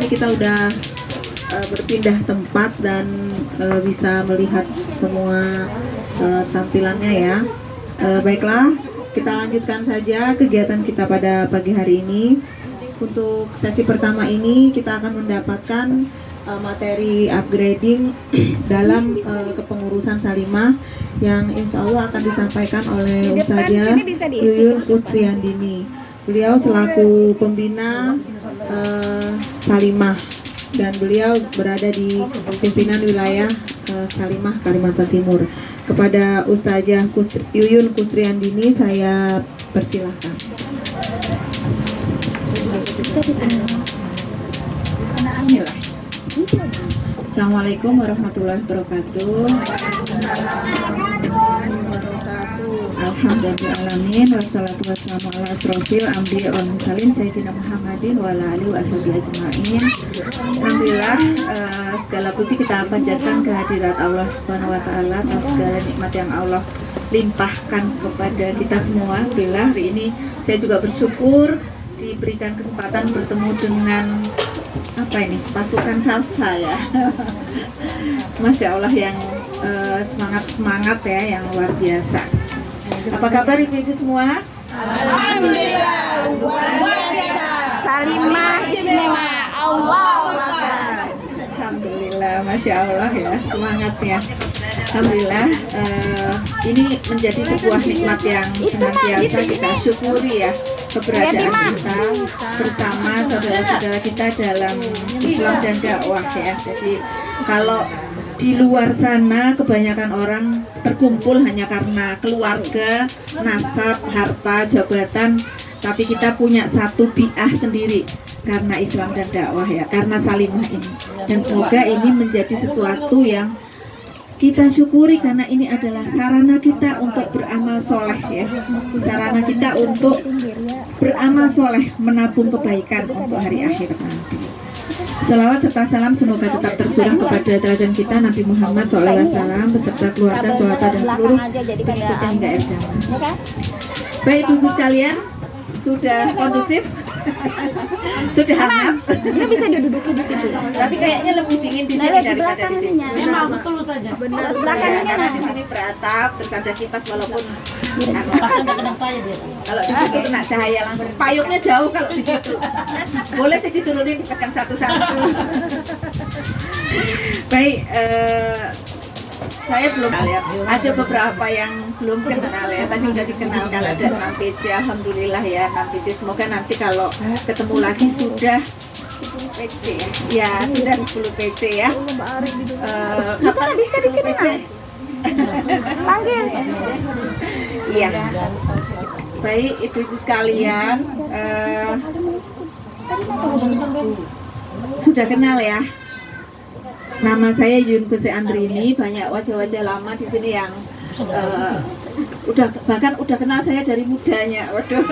Ini kita udah berpindah tempat dan bisa melihat semua tampilannya ya. Baiklah, kita lanjutkan saja kegiatan kita pada pagi hari ini. Untuk sesi pertama ini kita akan mendapatkan materi upgrading dalam kepengurusan Salimah yang insya Allah akan disampaikan oleh Ustazah Yuyun Kustriandini. Beliau selaku pembina Salimah dan beliau berada di pimpinan wilayah Salimah Kalimantan Timur. Kepada Ustazah Yuyun Kustriandini saya persilahkan. Bismillah. Assalamualaikum warahmatullahi wabarakatuh. Alhamdulillahirrahmanirrahim. Wassalatu wassalamu ala asrofil anbiya wal mursalin sayyidina Muhammadin wa ala alihi washabihi ajmain. Alhamdulillah, segala puji kita panjatkan kehadirat Allah Subhanahu wa taala atas segala nikmat yang Allah limpahkan kepada kita semua. Alhamdulillah, hari ini saya juga bersyukur diberikan kesempatan bertemu dengan pasukan salsa ya. Masya Allah, yang semangat ya, yang luar biasa. Apa kabar ibu-ibu semua? Alhamdulillah, luar biasa. Salimah istimewa. Alhamdulillah, Masya Allah ya, semangatnya. Alhamdulillah, ini menjadi sebuah nikmat yang senantiasa kita syukuri ya, keberadaan kita bersama saudara-saudara kita dalam Islam dan dakwah ya. Jadi kalau di luar sana kebanyakan orang terkumpul hanya karena keluarga, nasab, harta, jabatan, tapi kita punya satu bi'ah sendiri karena Islam dan dakwah ya, karena Salimah ini. Dan semoga ini menjadi sesuatu yang kita syukuri karena ini adalah sarana kita untuk beramal soleh ya, sarana kita untuk beramal soleh, menabung kebaikan untuk hari akhir nanti. Selawat serta salam semoga tetap tercurah kepada teladan kita Nabi Muhammad SAW beserta keluarga, sahabat dan seluruh pengikutnya hingga akhir zaman. Baik ibu sekalian, sudah kondusif? Sudah hangat? Ini bisa diduduki di situ. Tapi kayaknya lebih dingin di sini daripada di sini. Memang betul saja. Benar. Karena di sini beratap, terus ada kipas walaupun Pasang kena saya dia. kalau di situ kena cahaya langsung. Payungnya jauh kalau di situ. Boleh sih diturunin, dipegang satu-satu. Baik, saya belum kenal ya. Ada beberapa yang belum kenal ya. Tadi udah dikenalkan, ada 6 PC. Alhamdulillah ya, 6 PC. Semoga nanti kalau ketemu lagi sudah 10 PC ya. Ya, sudah 10 PC ya. Kapan bisa di sini nak? Panggil. Iya. Baik ibu-ibu sekalian, sudah kenal ya. Nama saya Yuyun Kustriandini. Banyak wajah-wajah lama di sini yang udah kenal saya dari mudanya. Waduh.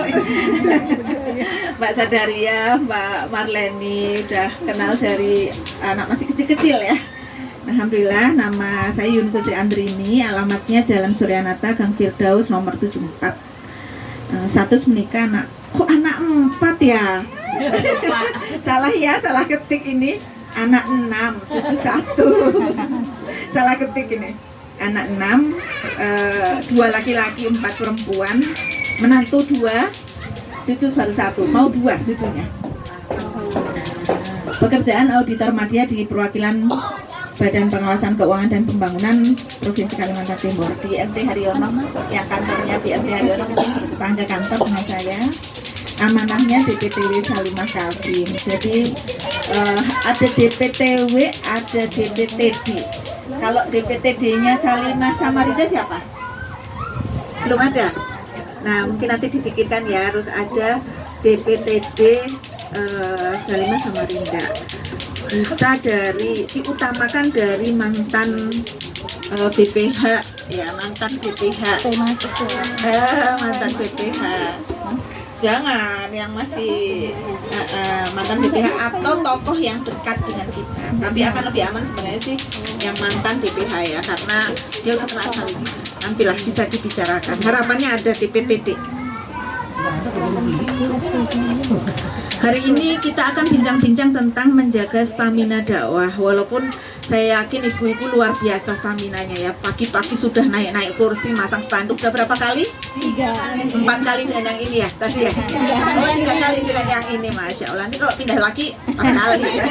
Mbak Sadaria, Mbak Marleni udah kenal dari anak masih kecil-kecil ya. Alhamdulillah, nama saya Yuyun Kustriandini, alamatnya Jalan Suryanata, Gang Firdaus nomor 74. Status menikah anak. Kok anak 4 ya? Salah ya, salah ketik ini. Anak 6, cucu 1. Salah ketik ini. Anak 6, 2 laki-laki, 4 perempuan, menantu 2, cucu baru 1, mau 2 cucunya. Pekerjaan auditor media di perwakilan Badan Pengawasan Keuangan dan Pembangunan Provinsi Kalimantan Timur di MT Haryono, yang kantornya di MT Haryono, tetangga kantor dengan saya. Amanahnya DPTW Salimah Kaltim. Jadi ada DPTW, ada DPTD. Kalau DPTD-nya Salimah Samarinda siapa? Belum ada. Nah, mungkin nanti dipikirkan ya, harus ada DPTD Salimah Samarinda. Bisa diutamakan dari mantan BPH ya, mantan BPH. Mantan BPH. Jangan yang masih mantan BPH atau tokoh yang dekat dengan kita. Tapi akan lebih aman sebenarnya sih yang mantan BPH ya, karena dia udah kena Salimah. Nantilah bisa dibicarakan. Harapannya ada DPTD. Hari ini kita akan bincang-bincang tentang menjaga stamina dakwah. Walaupun saya yakin ibu-ibu luar biasa staminanya ya. Pagi-pagi sudah naik-naik kursi, masang spanduk. Udah berapa kali? 4 kali dengan yang ini ya tadi ya. 3 kali dengan yang ini, Masya Allah. Nanti kalau pindah lagi 4 kali ya.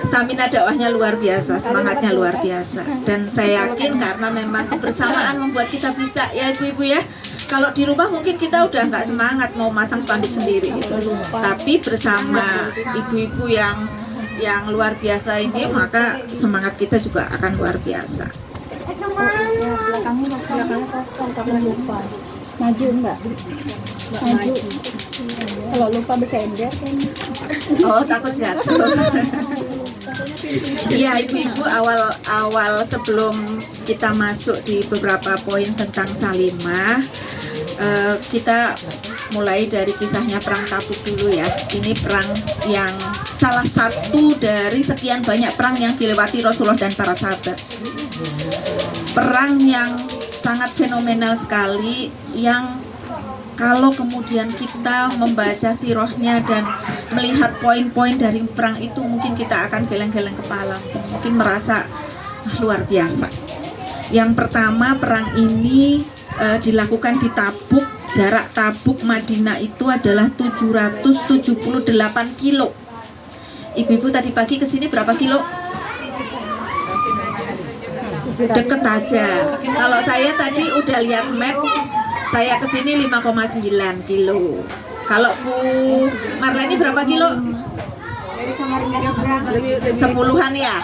Stamina dakwahnya luar biasa, semangatnya luar biasa. Dan saya yakin karena memang kebersamaan membuat kita bisa ya ibu-ibu ya. Kalau di rumah mungkin kita udah nggak semangat mau masang spanduk sendiri gitu. Tapi bersama ibu-ibu yang luar biasa ini, maka semangat kita juga akan luar biasa. Belakangnya kosong, takut lupa. Maju enggak? Maju. Kalau lupa bisa ember kan? Oh, takut jatuh. Iya ibu-ibu, awal sebelum kita masuk di beberapa poin tentang Salimah, kita mulai dari kisahnya perang Tabuk dulu ya. Ini perang yang salah satu dari sekian banyak perang yang dilewati Rasulullah dan para sahabat. Perang yang sangat fenomenal sekali, yang kalau kemudian kita membaca sirahnya dan melihat poin-poin dari perang itu, mungkin kita akan geleng-geleng kepala, mungkin merasa luar biasa. Yang pertama, perang ini dilakukan di Tabuk. Jarak Tabuk Madinah itu adalah 778 kilo. Ibu-ibu tadi pagi kesini berapa kilo? Deket aja. Kalau saya tadi udah lihat map, saya kesini 5,9 kilo. Kalau Bu Marleni berapa kilo? Sepuluhan ya?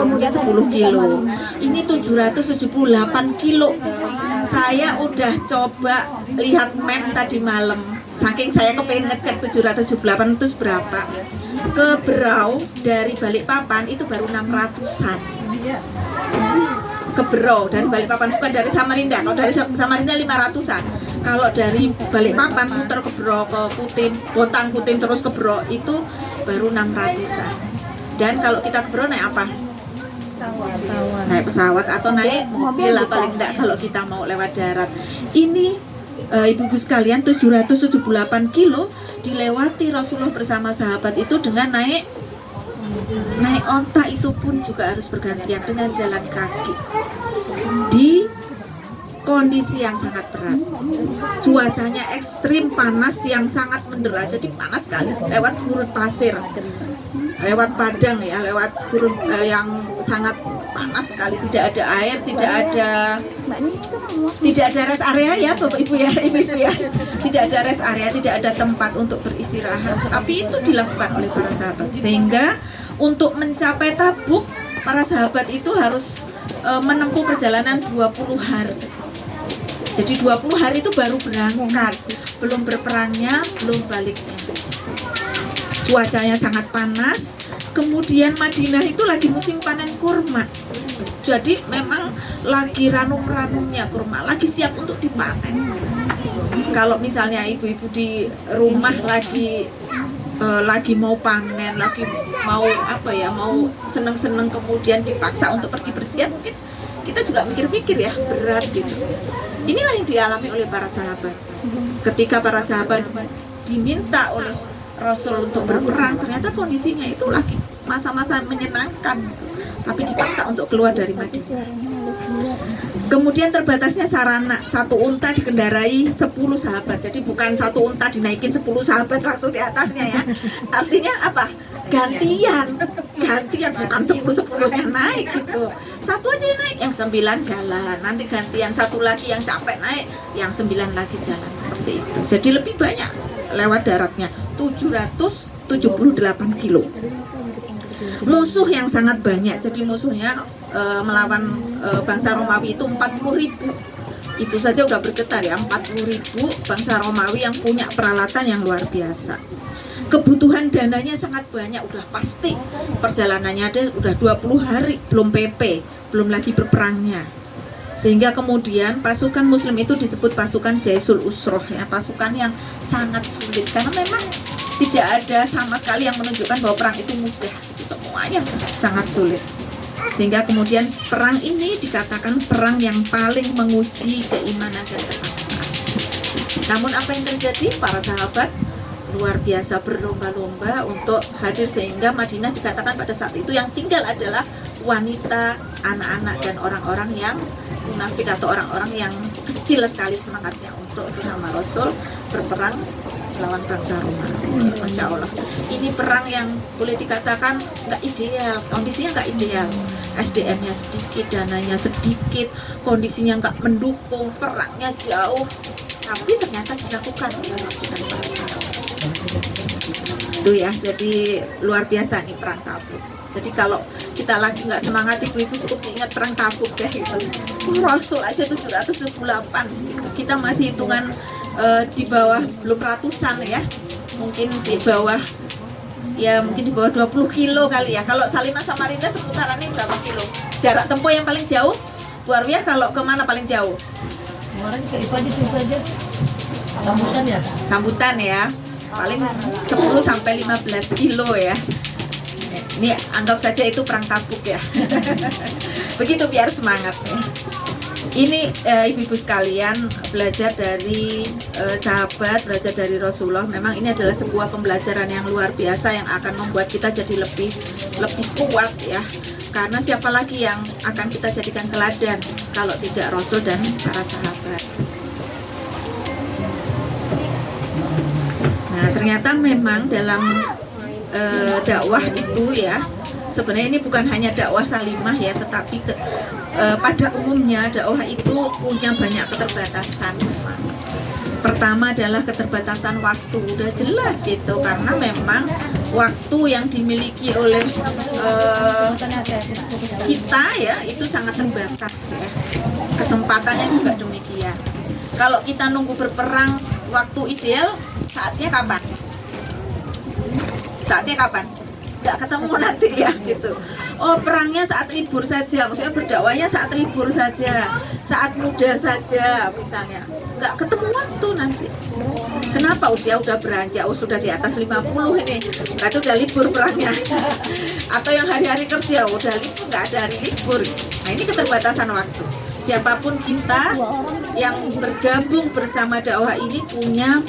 Mungkin 10 kilo. Ini 778 kilo. Saya udah coba lihat map tadi malam. Saking saya kepengen ngecek 778 itu berapa. Ke Berau dari Balikpapan itu baru 600-an. Ke Berau dari Balikpapan, bukan dari Samarinda. Kalau dari Samarinda 500-an. Kalau dari Balikpapan muter ke Berau, ke Kutin, Bontang Kutin terus ke Berau itu baru 600-an. Dan kalau kita ke Berau naik apa? Naik pesawat atau naik mobil lah paling enggak kalau kita mau lewat darat. Ini ibu-ibu sekalian, 778 kilo dilewati Rasulullah bersama sahabat itu dengan naik onta, itu pun juga harus bergantian dengan jalan kaki di kondisi yang sangat berat. Cuacanya ekstrim, panas yang sangat mendera, jadi panas sekali, lewat gurun pasir, lewat padang ya, lewat gurun yang sangat panas sekali, tidak ada air, tidak ada rest area ya Bapak Ibu ya, Ibu-ibu ya. Tidak ada rest area, tidak ada tempat untuk beristirahat. Tapi itu dilakukan oleh para sahabat, sehingga untuk mencapai Tabuk para sahabat itu harus menempuh perjalanan 20 hari. Jadi 20 hari itu baru berangkat, belum berperangnya, belum baliknya. Cuacanya sangat panas. Kemudian Madinah itu lagi musim panen kurma. Jadi memang lagi ranum-ranumnya kurma, lagi siap untuk dipanen. Kalau misalnya ibu-ibu di rumah lagi mau panen, lagi mau mau seneng-seneng kemudian dipaksa untuk pergi bersiap, mungkin kita juga mikir-mikir ya, berat gitu. Inilah yang dialami oleh para sahabat. Ketika para sahabat diminta oleh Rasul untuk berperang, ternyata kondisinya itu lagi masa-masa menyenangkan, tapi dipaksa untuk keluar dari Madinah. Kemudian terbatasnya sarana, satu unta dikendarai 10 sahabat. Jadi bukan satu unta dinaikin 10 sahabat langsung di atasnya ya. Artinya apa? Gantian, bukan 10-10-nya naik gitu. Satu aja yang naik, yang 9 jalan. Nanti gantian satu lagi yang capek naik, yang 9 lagi jalan, seperti itu. Jadi lebih banyak lewat daratnya, 778 kilo. Musuh yang sangat banyak, jadi musuhnya melawan bangsa Romawi itu 40.000. Itu saja udah bergetar ya, 40.000 bangsa Romawi yang punya peralatan yang luar biasa. Kebutuhan dananya sangat banyak, udah pasti perjalanannya ada udah 20 hari, belum PP, belum lagi berperangnya. Sehingga kemudian pasukan muslim itu disebut pasukan Jaisul Usroh ya, pasukan yang sangat sulit karena memang tidak ada sama sekali yang menunjukkan bahwa perang itu mudah, semuanya sangat sulit. Sehingga kemudian perang ini dikatakan perang yang paling menguji keimanan dan ketakwaan. Namun apa yang terjadi? Para sahabat luar biasa berlomba-lomba untuk hadir, sehingga Madinah dikatakan pada saat itu yang tinggal adalah wanita, anak-anak, dan orang-orang yang munafik atau orang-orang yang kecil sekali semangatnya untuk bersama Rasul berperang melawan bangsa Romawi. Masya Allah, ini perang yang boleh dikatakan nggak ideal, kondisinya nggak ideal, SDM-nya sedikit, dananya sedikit, kondisinya nggak mendukung, perangnya jauh, tapi ternyata dilakukan oleh Rasul dan para sahabat. Itu ya, jadi luar biasa nih perang Tabuk. Jadi kalau kita lagi nggak semangat, ibu-ibu cukup diingat perang Tabuk ya gitu. Rasul aja 778, kita masih hitungan di bawah, belum ratusan ya, mungkin di bawah, ya mungkin di bawah 20 kilo kali ya. Kalau Salimah Samarinda seputaran ini berapa kilo? Jarak tempuh yang paling jauh, Bu Arwiyah kalau kemana paling jauh? Kemarin ke itu aja, situ aja. Sambutan ya? Sambutan ya, paling 10 sampai 15 kilo ya. Ini anggap saja itu perang Tabuk ya. Begitu biar semangat ya. Ini ibu-ibu sekalian, belajar dari sahabat, belajar dari Rasulullah. Memang ini adalah sebuah pembelajaran yang luar biasa yang akan membuat kita jadi lebih kuat ya. Karena siapa lagi yang akan kita jadikan teladan kalau tidak Rasul dan para sahabat. Nah, ternyata memang dalam dakwah itu ya, sebenarnya ini bukan hanya dakwah Salimah ya, tetapi pada umumnya dakwah itu punya banyak keterbatasan. Pertama adalah keterbatasan waktu, udah jelas gitu, karena memang waktu yang dimiliki oleh kita ya itu sangat terbatas ya. Kesempatannya juga demikian. Kalau kita nunggu berperang, waktu ideal saatnya kapan? Saatnya kapan? Nggak ketemu nanti ya gitu. Oh, perangnya saat libur saja, maksudnya berdakwahnya saat libur saja, saat muda saja misalnya. Nggak ketemu waktu nanti. Kenapa? Usia udah beranjak, sudah di atas 50 ini, berarti udah libur perangnya. Atau yang hari-hari kerja, udah libur, nggak ada hari libur. Nah, ini keterbatasan waktu. Siapapun kita yang bergabung bersama dakwah ini punya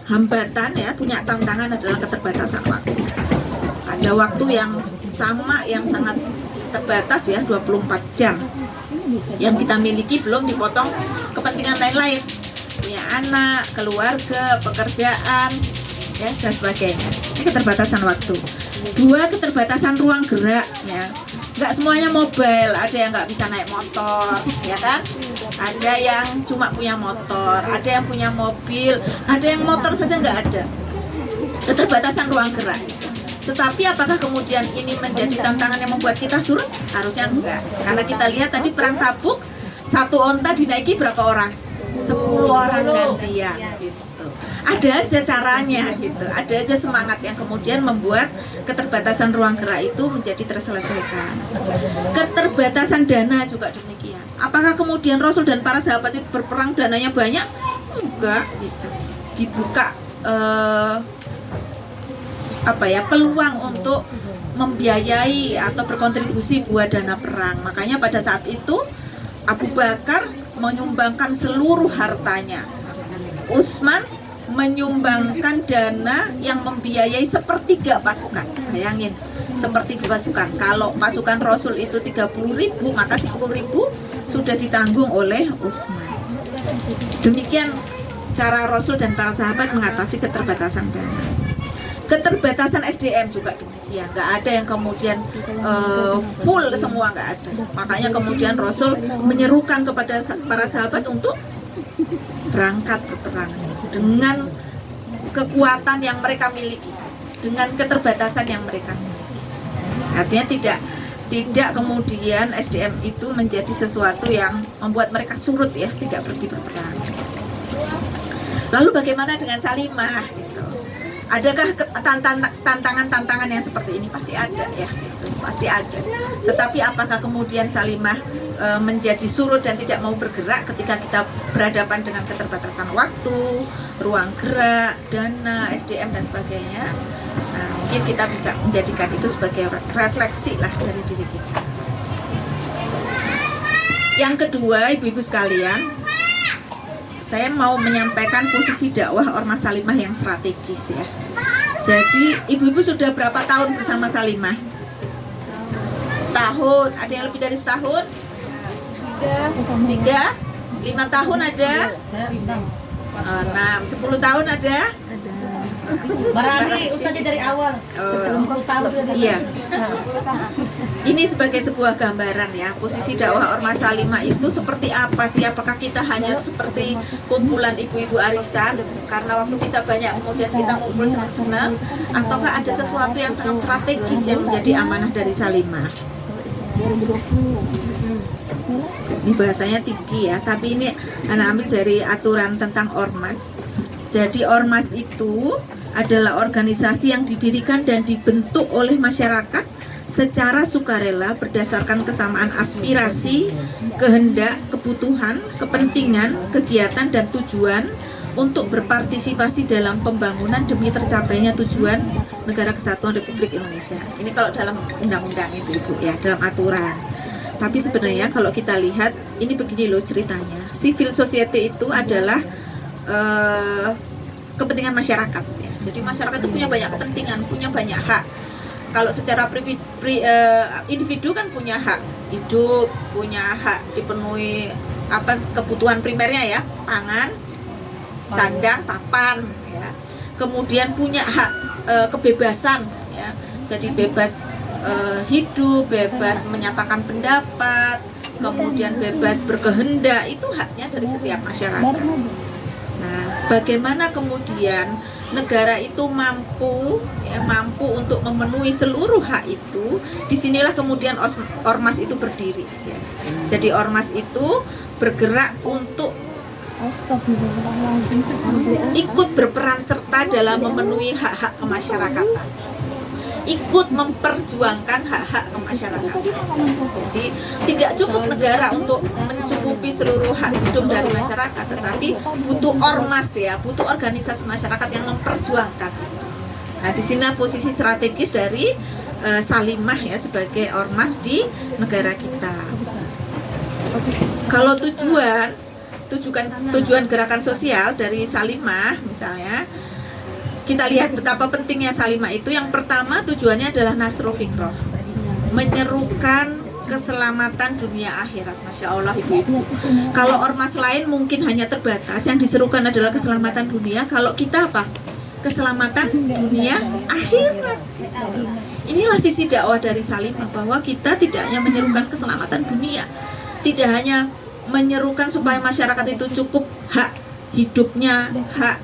hambatan ya, punya tantangan adalah keterbatasan waktu. Ada waktu yang sama, yang sangat terbatas ya, 24 jam yang kita miliki, belum dipotong kepentingan lain-lain, punya anak, keluarga, pekerjaan ya, dan sebagainya. Ini keterbatasan waktu. Dua, keterbatasan ruang gerak ya. Nggak semuanya mobile, ada yang nggak bisa naik motor ya kan, ada yang cuma punya motor, ada yang punya mobil, ada yang motor saja nggak ada. Keterbatasan ruang gerak. Tetapi apakah kemudian ini menjadi tantangan yang membuat kita surut? Harusnya enggak, karena kita lihat tadi perang Tabuk, satu onta dinaiki berapa orang? 10 orang gantian gitu. Ada aja caranya gitu, ada aja semangat yang kemudian membuat keterbatasan ruang gerak itu menjadi terselesaikan. Keterbatasan dana juga demikian. Apakah kemudian Rasul dan para sahabat itu berperang dananya banyak? Enggak gitu. Dibuka peluang untuk membiayai atau berkontribusi buat dana perang. Makanya pada saat itu Abu Bakar menyumbangkan seluruh hartanya. Utsman menyumbangkan dana yang membiayai sepertiga pasukan. Bayangin, sepertiga pasukan. Kalau pasukan Rasul itu 30.000, maka 10.000 sudah ditanggung oleh Utsman. Demikian cara Rasul dan para sahabat mengatasi keterbatasan dana. Keterbatasan SDM juga demikian, nggak ada yang kemudian full semua, nggak ada. Makanya kemudian Rasul menyerukan kepada para sahabat untuk berangkat berperang dengan kekuatan yang mereka miliki, dengan keterbatasan yang mereka miliki. Artinya tidak kemudian SDM itu menjadi sesuatu yang membuat mereka surut ya, tidak pergi berperang. Lalu bagaimana dengan Salimah? Gitu. Adakah tantangan-tantangan yang seperti ini? Pasti ada ya, gitu. Pasti ada. Tetapi apakah kemudian Salimah menjadi surut dan tidak mau bergerak ketika kita berhadapan dengan keterbatasan waktu, ruang gerak, dana, SDM dan sebagainya? Nah, mungkin kita bisa menjadikan itu sebagai refleksi lah dari diri kita. Yang kedua, ibu-ibu sekalian, saya mau menyampaikan posisi dakwah Ormas Salimah yang strategis ya. Jadi ibu-ibu sudah berapa tahun bersama Salimah? Setahun. Ada yang lebih dari setahun? 3, 5 tahun ada? 6, 10 tahun ada? Barangkali Ustazah dari awal. 10 tahun sudah. Iya. Ini sebagai sebuah gambaran ya, posisi dakwah Ormas Salimah itu seperti apa sih? Apakah kita hanya seperti kumpulan ibu-ibu arisan karena waktu kita banyak kemudian kita ngumpul senang-senang, ataukah ada sesuatu yang sangat strategis yang menjadi amanah dari Salimah? Ini bahasanya tinggi ya, tapi ini anak ambil dari aturan tentang ormas. Jadi ormas itu adalah organisasi yang didirikan dan dibentuk oleh masyarakat secara sukarela berdasarkan kesamaan aspirasi, kehendak, kebutuhan, kepentingan, kegiatan, dan tujuan untuk berpartisipasi dalam pembangunan demi tercapainya tujuan Negara Kesatuan Republik Indonesia. Ini kalau dalam undang-undang itu Ibu ya, dalam aturan. Tapi sebenarnya kalau kita lihat, ini begini loh ceritanya. Civil society itu adalah kepentingan masyarakat ya. Jadi masyarakat itu punya banyak kepentingan, punya banyak hak. Kalau secara individu kan punya hak hidup, punya hak dipenuhi kebutuhan primernya ya, pangan, sandang, papan ya. Kemudian punya hak kebebasan ya. Jadi bebas hidup, bebas menyatakan pendapat, kemudian bebas berkehendak, itu haknya dari setiap masyarakat. Nah, bagaimana kemudian negara itu mampu untuk memenuhi seluruh hak itu? Disinilah kemudian ormas itu berdiri. Ya. Jadi ormas itu bergerak untuk ikut berperan serta dalam memenuhi hak-hak kemasyarakatan, ikut memperjuangkan hak-hak kemasyarakatan. Jadi tidak cukup negara untuk mencukupi seluruh hak hidup dari masyarakat, tetapi butuh ormas ya, butuh organisasi masyarakat yang memperjuangkan. Nah, di sini posisi strategis dari Salimah ya sebagai ormas di negara kita. Kalau tujuan gerakan sosial dari Salimah misalnya, kita lihat betapa pentingnya Salimah itu. Yang pertama tujuannya adalah nasrul fikroh, menyerukan keselamatan dunia akhirat. Masya Allah ibu-ibu. Kalau ormas lain mungkin hanya terbatas, yang diserukan adalah keselamatan dunia. Kalau kita apa? Keselamatan dunia akhirat. Inilah sisi dakwah dari Salimah, bahwa kita tidak hanya menyerukan keselamatan dunia, tidak hanya menyerukan supaya masyarakat itu cukup hak hidupnya, hak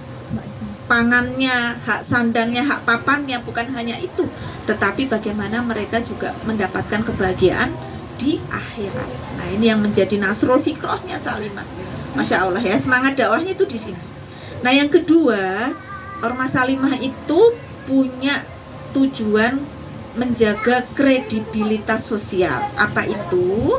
pangannya, hak sandangnya, hak papannya, bukan hanya itu, tetapi bagaimana mereka juga mendapatkan kebahagiaan di akhirat. Nah, ini yang menjadi nasrul fikrohnya Salimah. Masya Allah ya, semangat dakwahnya itu di sini. Nah, yang kedua, Ormas Salimah itu punya tujuan menjaga kredibilitas sosial. Apa itu?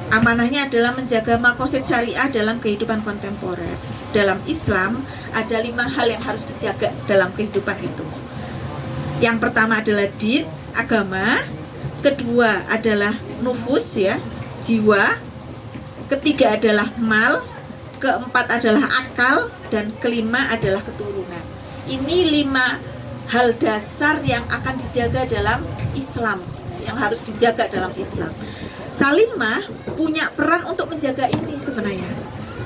Amanahnya adalah menjaga makosid syariah dalam kehidupan kontemporer. Dalam Islam ada 5 hal yang harus dijaga dalam kehidupan itu. Yang pertama adalah din, agama. Kedua adalah nufus ya, jiwa. Ketiga adalah mal. Keempat adalah akal. Dan kelima adalah keturunan. Ini 5 hal dasar yang akan dijaga dalam Islam, yang harus dijaga dalam Islam. Salimah punya peran untuk menjaga ini sebenarnya.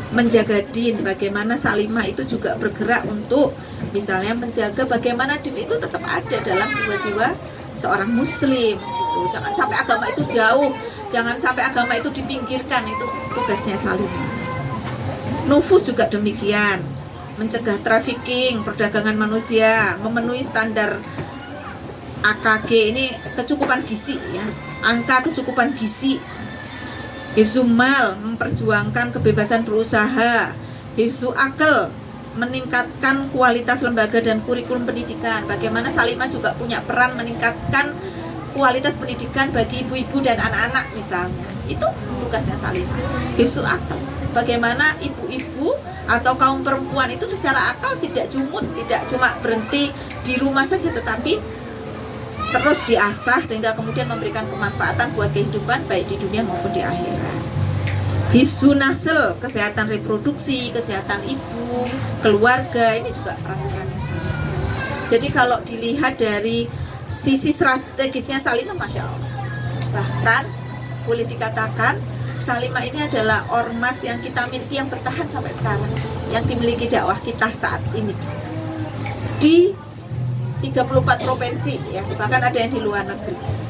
Menjaga din, bagaimana Salimah itu juga bergerak untuk misalnya menjaga bagaimana din itu tetap ada dalam jiwa-jiwa seorang muslim gitu. Jangan sampai agama itu jauh, jangan sampai agama itu dipinggirkan, itu tugasnya Salimah. Nufus juga demikian, mencegah trafficking, perdagangan manusia, memenuhi standar AKG, ini kecukupan gizi ya, angka kecukupan gizi. Hifzu mal, memperjuangkan kebebasan berusaha. Hifzu akal, meningkatkan kualitas lembaga dan kurikulum pendidikan. Bagaimana Salimah juga punya peran meningkatkan kualitas pendidikan bagi ibu-ibu dan anak-anak misalnya. Itu tugasnya Salimah. Hifzu akal, bagaimana ibu-ibu atau kaum perempuan itu secara akal tidak jumut, tidak cuma berhenti di rumah saja, tetapi terus diasah sehingga kemudian memberikan kemanfaatan buat kehidupan baik di dunia maupun di akhirat. hifzu nasl, kesehatan reproduksi, kesehatan ibu, keluarga, ini juga peraturannya sama. Jadi kalau dilihat dari sisi strategisnya Salimah, Masya Allah, bahkan boleh dikatakan Salimah ini adalah ormas yang kita miliki yang bertahan sampai sekarang, yang dimiliki dakwah kita saat ini di 34 provinsi ya, bahkan ada yang di luar negeri.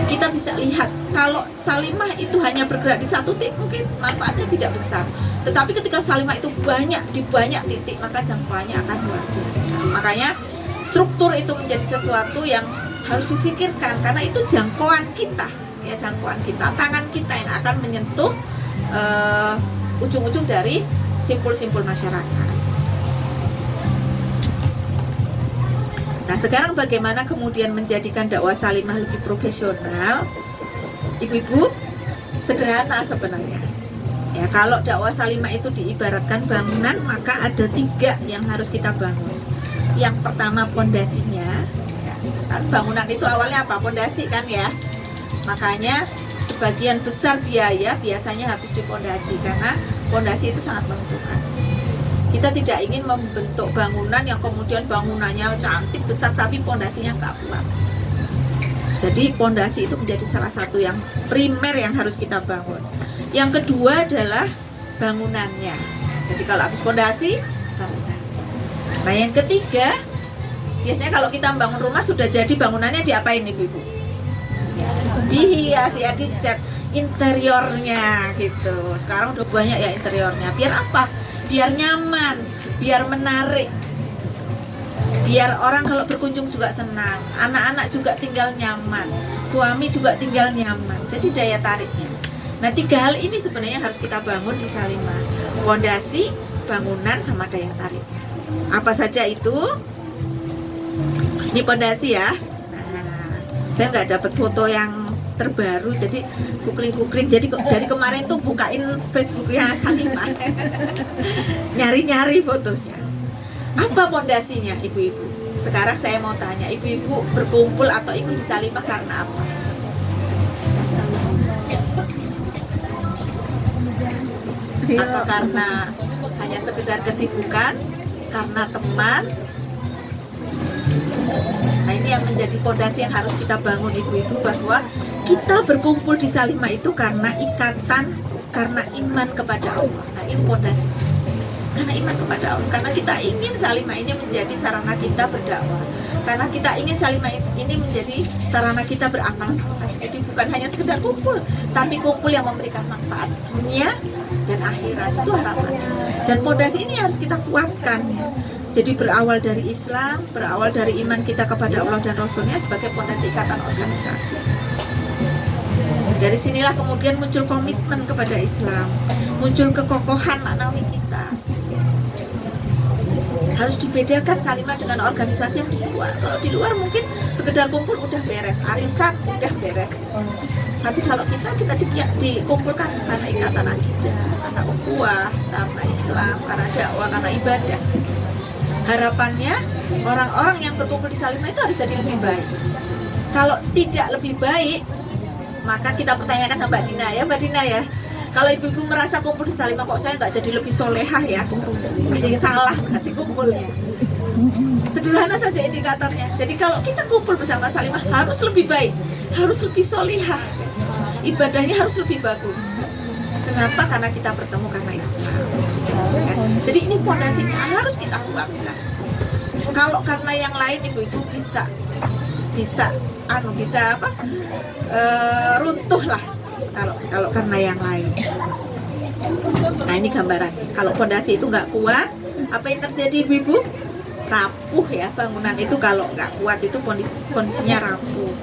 Kita bisa lihat kalau Salimah itu hanya bergerak di satu titik mungkin manfaatnya tidak besar, tetapi ketika Salimah itu banyak di banyak titik maka jangkauannya akan luar biasa. Makanya struktur itu menjadi sesuatu yang harus difikirkan karena itu jangkauan kita. Ya, jangkauan kita, tangan kita yang akan menyentuh ujung-ujung dari simpul-simpul masyarakat. Nah, sekarang bagaimana kemudian menjadikan dakwah Salimah lebih profesional? Ibu-ibu, sederhana sebenarnya. Ya, kalau dakwah Salimah itu diibaratkan bangunan, maka ada 3 yang harus kita bangun. Yang pertama pondasinya. Ya, kan bangunan itu awalnya apa? Pondasi kan ya. Makanya sebagian besar biaya biasanya habis di pondasi karena pondasi itu sangat menentukan. Kita tidak ingin membentuk bangunan yang kemudian bangunannya cantik besar tapi pondasinya nggak kuat. Jadi pondasi itu menjadi salah satu yang primer yang harus kita bangun. Yang kedua adalah bangunannya. Jadi kalau habis pondasi, bangunan. Nah yang ketiga, biasanya kalau kita bangun rumah sudah jadi bangunannya diapain ibu-ibu? Dihias ya, dicat interiornya gitu. Sekarang udah banyak ya interiornya. Biar apa? Biar nyaman, biar menarik, biar orang kalau berkunjung juga senang, anak-anak juga tinggal nyaman, suami juga tinggal nyaman. Jadi daya tariknya. Nah 3 hal ini sebenarnya harus kita bangun di Salimah: pondasi, bangunan, sama daya tariknya. Apa saja itu? Ini pondasi ya. Nah, saya nggak dapat foto yang terbaru, jadi googling. Jadi dari kemarin tuh bukain Facebooknya Salimah, nyari fotonya. Apa pondasinya, ibu-ibu? Sekarang saya mau tanya, ibu-ibu berkumpul atau ikut di Salimah karena apa? Apa karena hanya sekedar kesibukan? Karena teman? Nah ini yang menjadi pondasi yang harus kita bangun ibu-ibu, bahwa kita berkumpul di Salimah itu karena ikatan, karena iman kepada Allah. Nah ini pondasi, karena iman kepada Allah, karena kita ingin Salimah ini menjadi sarana kita berdakwah, karena kita ingin Salimah ini menjadi sarana kita beramal soleh. Jadi bukan hanya sekedar kumpul, tapi kumpul yang memberikan manfaat dunia dan akhirat, itu harapannya. Dan pondasi ini harus kita kuatkan ya. Jadi berawal dari Islam, berawal dari iman kita kepada Allah dan Rasulnya sebagai pondasi ikatan organisasi. Dari sinilah kemudian muncul komitmen kepada Islam, muncul kekokohan maknawi kita. Harus dibedakan Salimah dengan organisasi yang di luar. Kalau di luar mungkin sekedar kumpul udah beres, arisan udah beres. Tapi kalau kita dikumpulkan karena ikatan akidah, karena ukhuwah, karena Islam, karena dakwah, karena ibadah. Harapannya orang-orang yang berkumpul di Salimah itu harus jadi lebih baik. Kalau tidak lebih baik, maka kita pertanyakan sama Mbak Dina ya, Mbak Dina ya. Kalau ibu-ibu merasa kumpul di Salimah kok saya nggak jadi lebih solehah ya, jadi salah berarti kumpulnya. Sederhana saja indikatornya. Jadi kalau kita kumpul bersama Salimah harus lebih baik, harus lebih solehah, ibadahnya harus lebih bagus. Kenapa? Karena kita bertemu karena Islam. Ya. Jadi ini pondasinya harus kita kuatkan. Kalau karena yang lain ibu-ibu bisa runtuh lah. Kalau karena yang lain. Nah ini gambarannya. Kalau pondasi itu nggak kuat, apa yang terjadi ibu-ibu? Rapuh ya bangunan itu. Kalau nggak kuat itu kondisinya rapuh.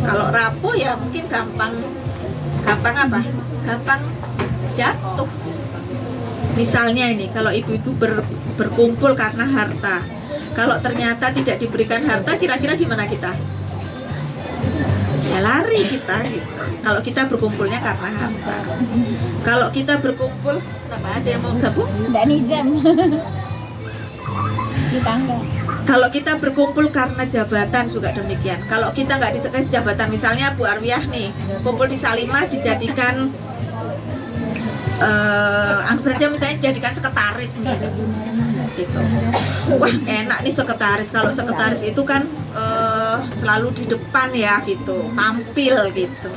Kalau rapuh ya mungkin gampang jatuh. Misalnya ini, kalau ibu-ibu berkumpul karena harta, kalau ternyata tidak diberikan harta, kira-kira gimana kita? Ya lari kita gitu. Kalau kita berkumpulnya karena harta. Kalau kita berkumpul, apa ada yang mau gabung? Mbak Nizam. Di tangga. Kalau kita berkumpul karena jabatan juga demikian. Kalau kita nggak dikasih jabatan, misalnya Bu Arwiyah nih kumpul di Salimah dijadikan anggap saja misalnya jadikan sekretaris misalnya gitu. Wah enak nih sekretaris, kalau sekretaris itu kan selalu di depan ya gitu, tampil gitu.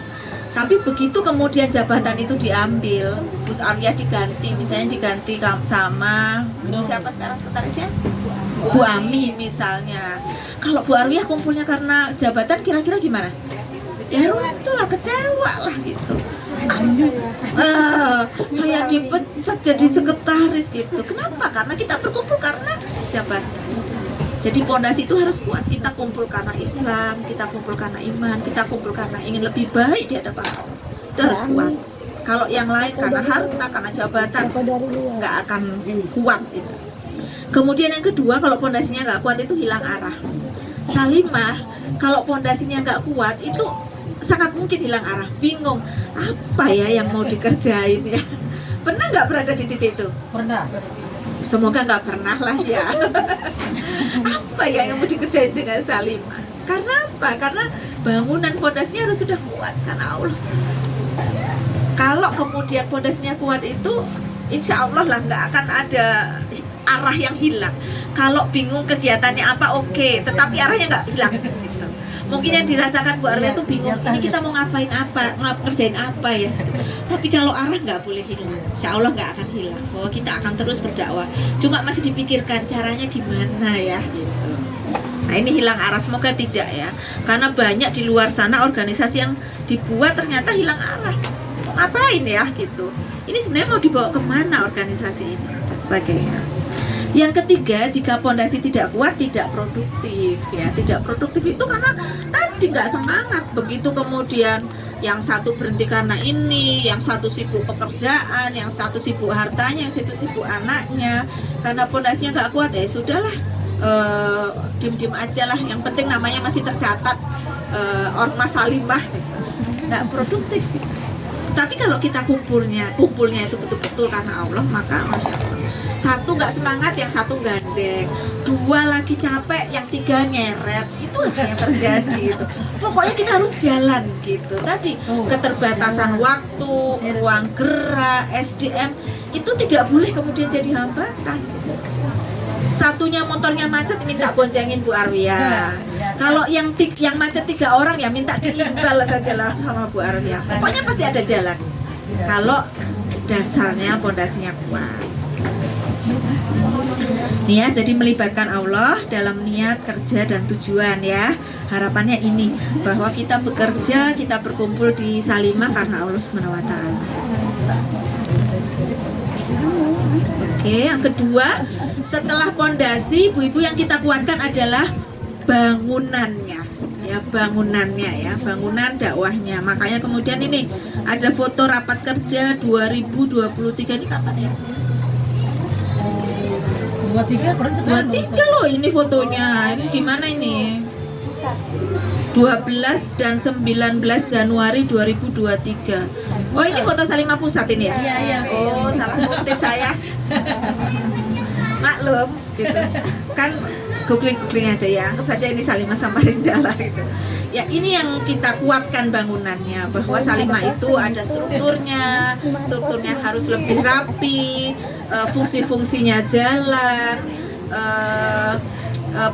Tapi begitu kemudian jabatan itu diambil, Bu Arwiyah diganti, misalnya diganti sama siapa sekarang sekretarisnya? Bu Ami misalnya. Kalau Bu Arwiyah kumpulnya karena jabatan kira-kira gimana? Ya itulah kecewa lah gitu. Saya dipecat jadi sekretaris gitu. Kenapa? Karena kita berkumpul karena jabatan. Jadi pondasi itu harus kuat. Kita kumpul karena Islam, kita kumpul karena iman, kita kumpul karena ingin lebih baik di hadapan Allah. Itu harus kuat. Kalau yang lain karena harta, karena jabatan, nggak akan kuat itu. Kemudian yang kedua, kalau pondasinya nggak kuat itu hilang arah. Salimah, kalau pondasinya nggak kuat itu sangat mungkin hilang arah, bingung apa ya yang mau dikerjain ya. Pernah nggak berada di titik itu? Pernah. Semoga nggak pernah lah ya. Apa ya yang mau dikerjain dengan Salimah? Karena apa? Karena bangunan pondasinya harus sudah kuat karena Allah. Kalau kemudian pondasinya kuat itu, insya Allah lah nggak akan ada arah yang hilang. Kalau bingung kegiatannya apa, oke, tetapi arahnya nggak hilang. Gitu. Mungkin yang dirasakan Bu Arwiyah itu bingung, ini kita mau ngapain apa, ngerjain apa ya. Tapi kalau arah nggak boleh hilang, insya Allah nggak akan hilang. Bahwa kita akan terus berdakwah. Cuma masih dipikirkan caranya gimana ya. Gitu. Nah ini hilang arah, semoga tidak ya. Karena banyak di luar sana organisasi yang dibuat ternyata hilang arah. Mau ngapain ya gitu. Ini sebenarnya mau dibawa kemana organisasi ini dan sebagainya. Yang ketiga, jika pondasi tidak kuat, tidak produktif ya. Tidak produktif itu karena tadi nggak semangat. Begitu kemudian yang satu berhenti karena ini, yang satu sibuk pekerjaan, yang satu sibuk hartanya, yang satu sibuk anaknya. Karena pondasinya nggak kuat ya sudahlah, diem-diem aja lah. Yang penting namanya masih tercatat Ormas Salimah, nggak produktif. Tapi kalau kita kumpulnya itu betul-betul karena Allah, maka Masya Allah. Satu nggak semangat, yang satu gandeng. Dua lagi capek, yang tiga nyeret. Itu yang terjadi gitu. Pokoknya kita harus jalan gitu. Tadi keterbatasan waktu, ruang gerak, SDM itu tidak boleh kemudian jadi hambatan. Satunya motornya macet, minta boncengin Bu Arwiyah. Kalau yang macet 3 orang ya minta diimbal saja lah sama Bu Arwiyah. Pokoknya pasti ada jalan. Kalau dasarnya pondasinya kuat. Nih ya, jadi melibatkan Allah dalam niat, kerja, dan tujuan ya. Harapannya ini, bahwa kita bekerja, kita berkumpul di Salimah karena Allah SWT. Oke, yang kedua, setelah pondasi, ibu-ibu yang kita kuatkan adalah bangunannya. Ya, bangunannya ya, bangunan dakwahnya. Makanya kemudian ini ada foto rapat kerja 2023 ini kapan ya? 23 loh ini fotonya. Ini di mana ini? 12 dan 19 Januari 2023. Oh ini foto Salimah Pusat ini ya? Iya. Oh salah kutip saya. Maklum gitu. Kan googling aja ya. Anggap saja ini Salimah Samarinda lah gitu. Ya ini yang kita kuatkan bangunannya, bahwa Salimah itu ada strukturnya harus lebih rapi, fungsi-fungsinya jalan,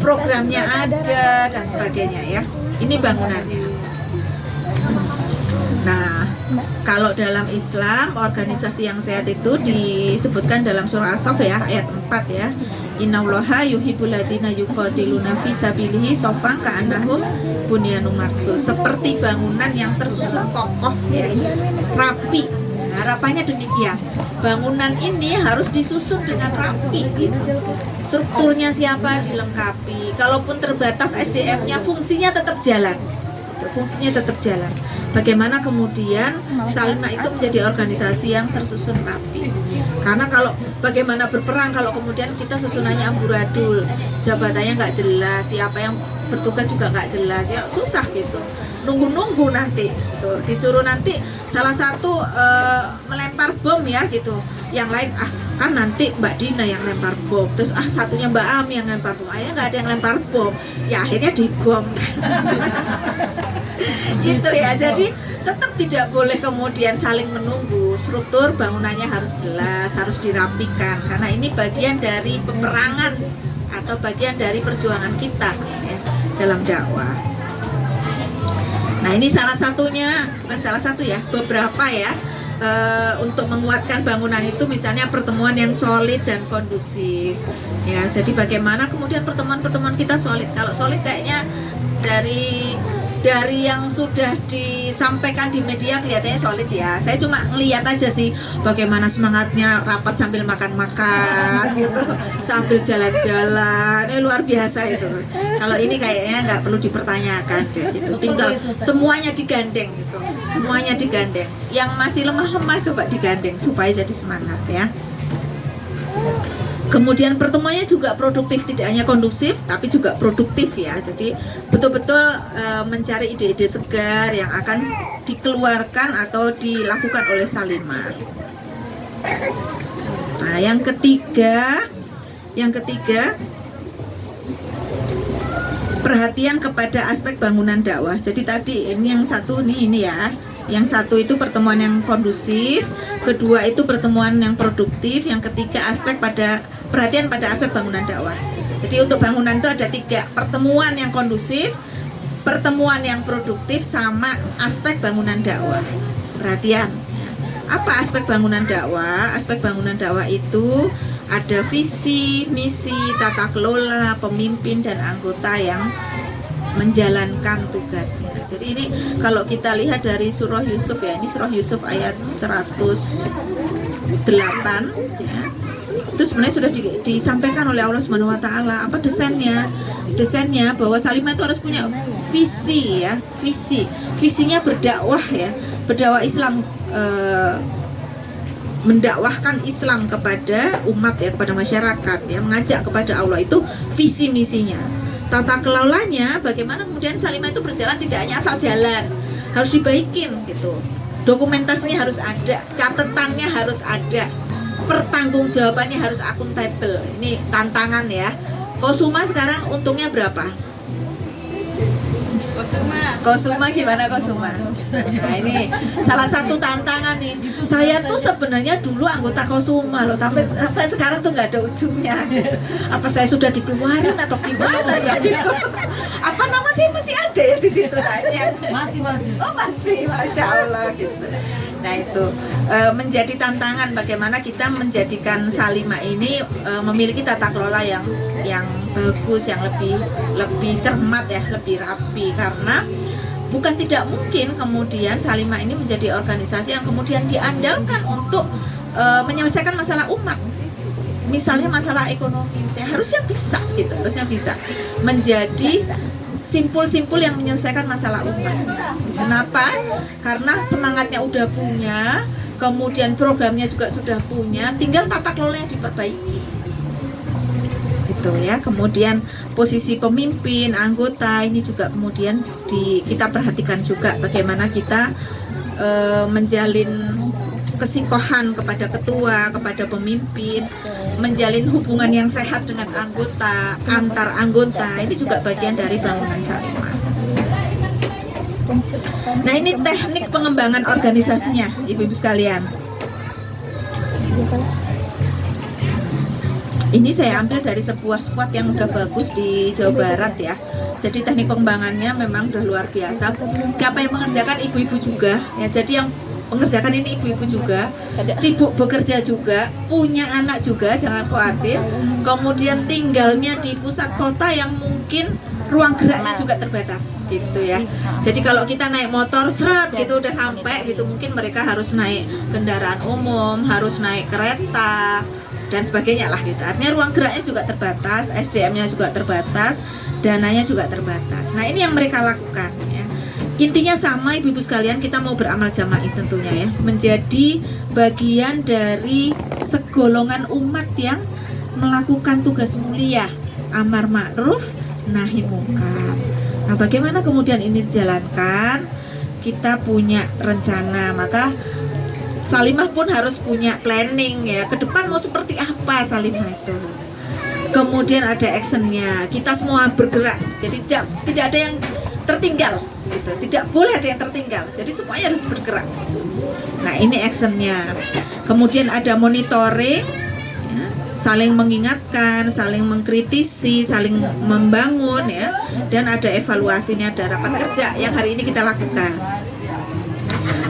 programnya ada dan sebagainya ya. Ini bangunannya. Nah, kalau dalam Islam organisasi yang sehat itu disebutkan dalam surah As-Saff ya, ayat 4 ya. Innallaha yuhibbul ladzina yuqatiluna fi sabilihi shaffan ka'annahum bunyanun marsus. Seperti bangunan yang tersusun kokoh ya, rapi. Harapannya demikian. Bangunan ini harus disusun dengan rapi gitu. Strukturnya siapa dilengkapi. Kalaupun terbatas SDM-nya, fungsinya tetap jalan. Fungsinya tetap jalan. Bagaimana kemudian Salimah itu menjadi organisasi yang tersusun rapi. Karena kalau bagaimana berperang kalau kemudian kita susunannya amburadul, jabatannya nggak jelas, siapa yang bertugas juga nggak jelas, ya susah gitu. Nunggu nanti tuh, disuruh nanti salah satu melempar bom ya gitu, yang lain kan nanti Mbak Dina yang lempar bom, terus satunya Mbak Ami yang lempar bom, akhirnya nggak ada yang lempar bom, ya akhirnya dibom. Itu ya, jadi tetap tidak boleh kemudian saling menunggu. Struktur bangunannya harus jelas, harus dirapikan, karena ini bagian dari peperangan atau bagian dari perjuangan kita ya, dalam dakwah. Nah, ini salah satunya, bukan salah satu ya, beberapa ya, untuk menguatkan bangunan itu, misalnya pertemuan yang solid dan kondusif ya. Jadi bagaimana kemudian pertemuan-pertemuan kita solid. Kalau solid kayaknya dari yang sudah disampaikan di media kelihatannya solid ya. Saya cuma ngeliat aja sih bagaimana semangatnya rapat sambil makan-makan gitu, sambil jalan-jalan, luar biasa itu. Kalau ini kayaknya nggak perlu dipertanyakan deh, gitu. Tinggal semuanya digandeng gitu, semuanya digandeng. Yang masih lemah-lemah coba digandeng supaya jadi semangat ya. Kemudian pertemuannya juga produktif, tidak hanya kondusif tapi juga produktif ya. Jadi betul-betul mencari ide-ide segar yang akan dikeluarkan atau dilakukan oleh Salimah. Nah, yang ketiga perhatian kepada aspek bangunan dakwah. Jadi tadi ini yang satu ini ya. Yang satu itu pertemuan yang kondusif, kedua itu pertemuan yang produktif, yang ketiga perhatian pada aspek bangunan dakwah. Jadi untuk bangunan itu ada 3, pertemuan yang kondusif, pertemuan yang produktif, sama aspek bangunan dakwah. Perhatian. Apa aspek bangunan dakwah? Aspek bangunan dakwah itu ada visi, misi, tata kelola, pemimpin dan anggota yang menjalankan tugasnya. Jadi ini kalau kita lihat dari surah Yusuf ya, ini surah Yusuf ayat 108 ya. Itu sebenarnya sudah disampaikan oleh Allah Subhanahu wa taala apa desainnya bahwa Salimah itu harus punya visi ya, visinya berdakwah ya, berdakwah Islam, mendakwahkan Islam kepada umat ya, kepada masyarakat ya, mengajak kepada Allah, itu visi misinya. Tata kelolanya bagaimana kemudian Salimah itu berjalan, tidak hanya asal jalan, harus dibaikin gitu. Dokumentasinya harus ada, catatannya harus ada, pertanggungjawabannya harus akuntabel. Ini tantangan ya. Kosuma sekarang untungnya berapa? Kosuma gimana Kosuma? Nah, ini salah satu tantangan nih. Saya tuh sebenarnya dulu anggota Kosuma loh, tapi sampai sekarang tuh nggak ada ujungnya. Apa saya sudah dikeluarin atau gimana ya gitu? Apa nama saya masih ada ya di situ tanya? Masih. Oh masih, masya Allah gitu. Nah itu menjadi tantangan bagaimana kita menjadikan Salimah ini memiliki tata kelola yang bagus, yang lebih cermat ya, lebih rapi, karena bukan tidak mungkin kemudian Salimah ini menjadi organisasi yang kemudian diandalkan untuk menyelesaikan masalah umat. Misalnya masalah ekonomi, misalnya harusnya bisa menjadi simpul-simpul yang menyelesaikan masalah umat. Kenapa? Karena semangatnya udah punya, kemudian programnya juga sudah punya, tinggal tata kelolanya diperbaiki. Gitu ya. Kemudian posisi pemimpin, anggota ini juga kemudian kita perhatikan juga bagaimana kita menjalin kesikohan kepada ketua, kepada pemimpin, menjalin hubungan yang sehat dengan anggota, antar anggota. Ini juga bagian dari bangunan Salimah. Nah, ini teknik pengembangan organisasinya, ibu-ibu sekalian. Ini saya ambil dari sebuah squad yang udah bagus di Jawa Barat ya. Jadi teknik pengembangannya memang udah luar biasa. Siapa yang mengerjakan? Ibu-ibu juga ya. Jadi yang mengerjakan ini ibu-ibu juga, sibuk bekerja juga, punya anak juga, jangan khawatir. Kemudian tinggalnya di pusat kota yang mungkin ruang geraknya juga terbatas gitu ya. Jadi kalau kita naik motor seret gitu udah sampai gitu, mungkin mereka harus naik kendaraan umum, harus naik kereta dan sebagainya lah gitu. Artinya ruang geraknya juga terbatas, SDM-nya juga terbatas, dananya juga terbatas. Nah, ini yang mereka lakukan ya. Intinya sama ibu-ibu sekalian, kita mau beramal jama'i tentunya ya, menjadi bagian dari segolongan umat yang melakukan tugas mulia, amar ma'ruf nahi mungkar. Nah, bagaimana kemudian ini dijalankan? Kita punya rencana, maka Salimah pun harus punya planning ya, ke depan mau seperti apa Salimah itu. Kemudian ada actionnya, kita semua bergerak, jadi tidak ada yang tertinggal gitu. Tidak boleh ada yang tertinggal, jadi supaya harus bergerak. Nah ini actionnya. Kemudian ada monitoring ya, saling mengingatkan, saling mengkritisi, saling membangun ya, dan ada evaluasinya, ada rapat kerja yang hari ini kita lakukan.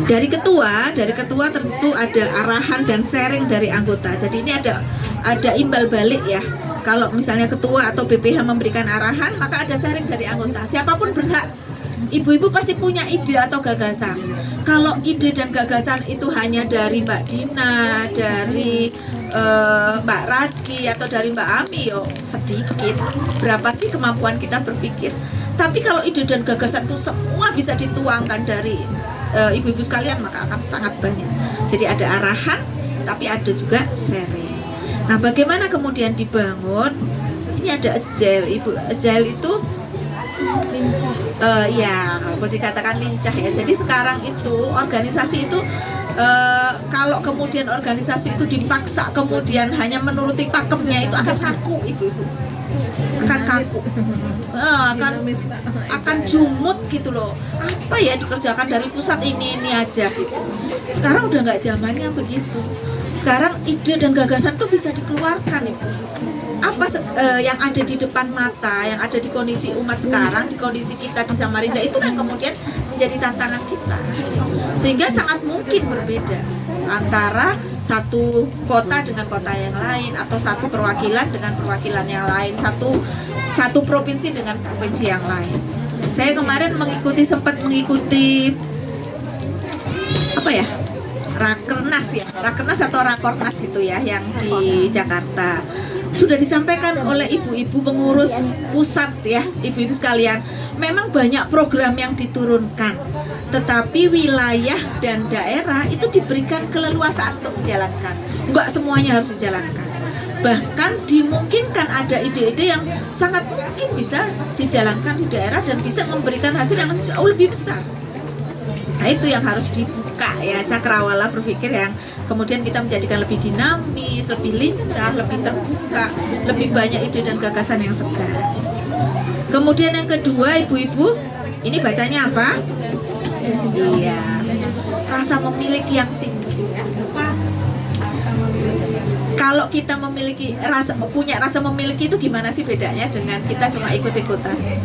Dari ketua tentu ada arahan dan sharing dari anggota. Jadi ini ada imbal balik ya. Kalau misalnya ketua atau BPH memberikan arahan, maka ada sharing dari anggota. Siapapun berhak. Ibu-ibu pasti punya ide atau gagasan. Kalau ide dan gagasan itu hanya dari Mbak Dina, dari Mbak Radi atau dari Mbak Ami, yo sedikit. Berapa sih kemampuan kita berpikir? Tapi kalau ide dan gagasan itu semua bisa dituangkan dari ibu-ibu sekalian, maka akan sangat banyak. Jadi ada arahan, tapi ada juga sharing. Nah, bagaimana kemudian dibangun? Ini ada agile, Ibu. Agile itu ya, kalau dikatakan lincah ya. Jadi sekarang itu organisasi itu kalau kemudian organisasi itu dipaksa kemudian hanya menuruti pakemnya, itu akan kaku, ibu-ibu. Akan kaku. Akan jumut gitu loh. Apa ya dikerjakan dari pusat ini aja gitu. Sekarang udah nggak zamannya begitu. Sekarang ide dan gagasan itu bisa dikeluarkan, Ibu. Apa yang ada di depan mata, yang ada di kondisi umat sekarang, di kondisi kita di Samarinda, itu yang kemudian menjadi tantangan kita. Sehingga sangat mungkin berbeda antara satu kota dengan kota yang lain, atau satu perwakilan dengan perwakilan yang lain, satu provinsi dengan provinsi yang lain. Saya kemarin sempat mengikuti apa ya? Rakernas atau Rakornas itu ya, yang di Jakarta. Sudah disampaikan oleh ibu-ibu pengurus pusat ya, ibu-ibu sekalian, memang banyak program yang diturunkan, tetapi wilayah dan daerah itu diberikan keleluasaan untuk menjalankan. Enggak semuanya harus dijalankan. Bahkan dimungkinkan ada ide-ide yang sangat mungkin bisa dijalankan di daerah dan bisa memberikan hasil yang jauh lebih besar. Nah itu yang harus dibuka ya, cakrawala berpikir yang kemudian kita menjadikan lebih dinamis, lebih lincah, lebih terbuka, lebih banyak ide dan gagasan yang segar. Kemudian yang kedua, ibu-ibu, ini bacanya apa? Iya, rasa memiliki yang tinggi. Kalau kita punya rasa memiliki itu gimana sih bedanya dengan kita cuma ikut-ikutan? Iya.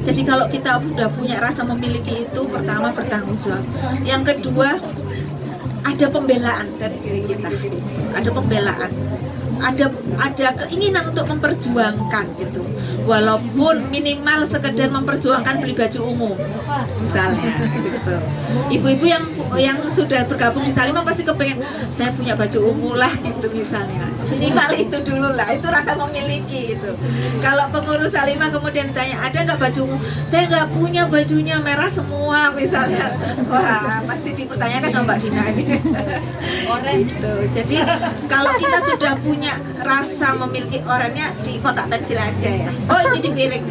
Jadi kalau kita sudah punya rasa memiliki itu, pertama bertanggung jawab. Yang kedua, ada pembelaan dari diri kita. Ada pembelaan. Ada keinginan untuk memperjuangkan gitu. Walaupun minimal sekedar memperjuangkan beli baju umum misalnya gitu. Ibu-ibu yang sudah bergabung di Salimah pasti kepengen saya punya baju umum lah gitu misalnya. Minimal itu dulu lah, itu rasa memiliki gitu. Kalau pengurus Salimah kemudian tanya ada nggak baju umum, saya nggak punya, bajunya merah semua misalnya. Wah, pasti dipertanyakan sama Mbak Dina ini. Gitu. Jadi kalau kita sudah punya rasa memiliki, orangnya di kotak pensil aja ya. Oh ini di piring.